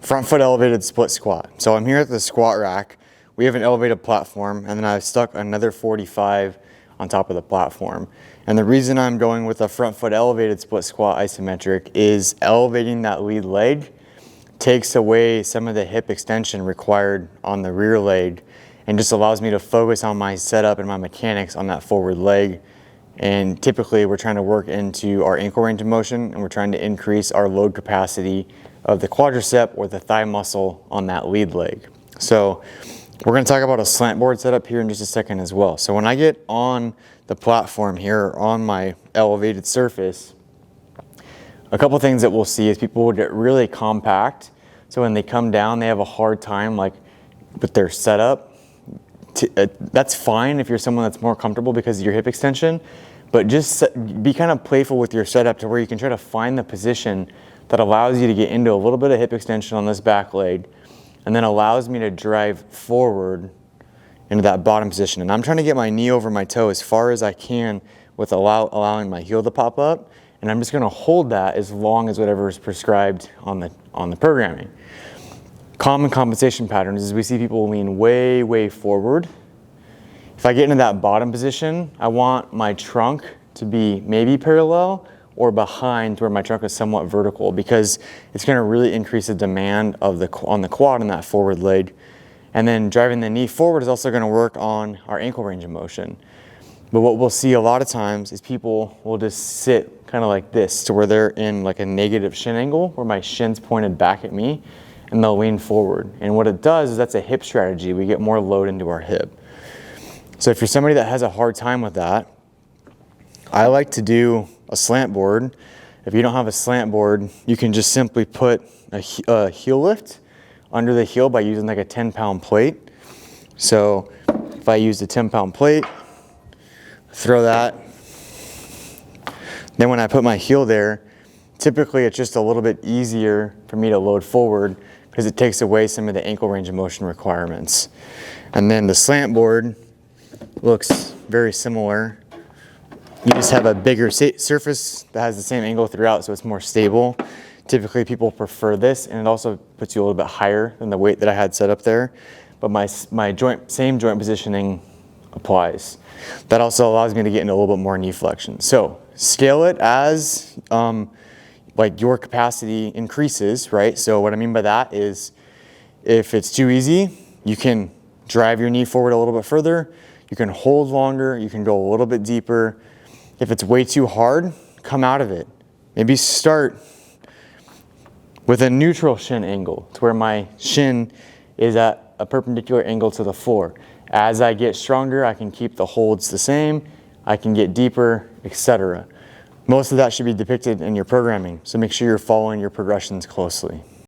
front foot elevated split squat. So I'm here at the squat rack. We have an elevated platform, and then I've stuck another 45 on top of the platform. And the reason I'm going with a front foot elevated split squat isometric is elevating that lead leg takes away some of the hip extension required on the rear leg and just allows me to focus on my setup and my mechanics on that forward leg. And typically we're trying to work into our ankle range of motion, and we're trying to increase our load capacity of the quadricep or the thigh muscle on that lead leg. So we're going to talk about a slant board setup here in just a second as well. So when I get on the platform here on my elevated surface, a couple things that we'll see is people will get really compact. So when they come down, they have a hard time like with their setup. That's fine if you're someone that's more comfortable because of your hip extension, but just be kind of playful with your setup to where you can try to find the position that allows you to get into a little bit of hip extension on this back leg, and then allows me to drive forward into that bottom position. And I'm trying to get my knee over my toe as far as I can with allowing my heel to pop up, and I'm just going to hold that as long as whatever is prescribed on the programming. Common compensation patterns is we see people lean way, way forward. If I get into that bottom position, I want my trunk to be maybe parallel or behind where my trunk is somewhat vertical, because it's going to really increase the demand of on the quad on that forward leg. And then driving the knee forward is also going to work on our ankle range of motion. But what we'll see a lot of times is people will just sit kind of like this, to where they're in like a negative shin angle where my shin's pointed back at me, and they'll lean forward. And what it does is that's a hip strategy. We get more load into our hip. So if you're somebody that has a hard time with that, I like to do a slant board. If you don't have a slant board, you can just simply put a heel lift under the heel by using like a 10-pound plate. So if I used a 10-pound plate, throw that. Then when I put my heel there, typically it's just a little bit easier for me to load forward because it takes away some of the ankle range of motion requirements. And then the slant board looks very similar. You just have a bigger surface that has the same angle throughout, so it's more stable. Typically people prefer this, and it also puts you a little bit higher than the weight that I had set up there. But my same joint positioning applies. That also allows me to get into a little bit more knee flexion. So scale it as like your capacity increases, right? So what I mean by that is if it's too easy, you can drive your knee forward a little bit further, you can hold longer, you can go a little bit deeper. If it's way too hard, come out of it. Maybe start with a neutral shin angle to where my shin is at a perpendicular angle to the floor. As I get stronger, I can keep the holds the same, I can get deeper, etc. Most of that should be depicted in your programming, so make sure you're following your progressions closely.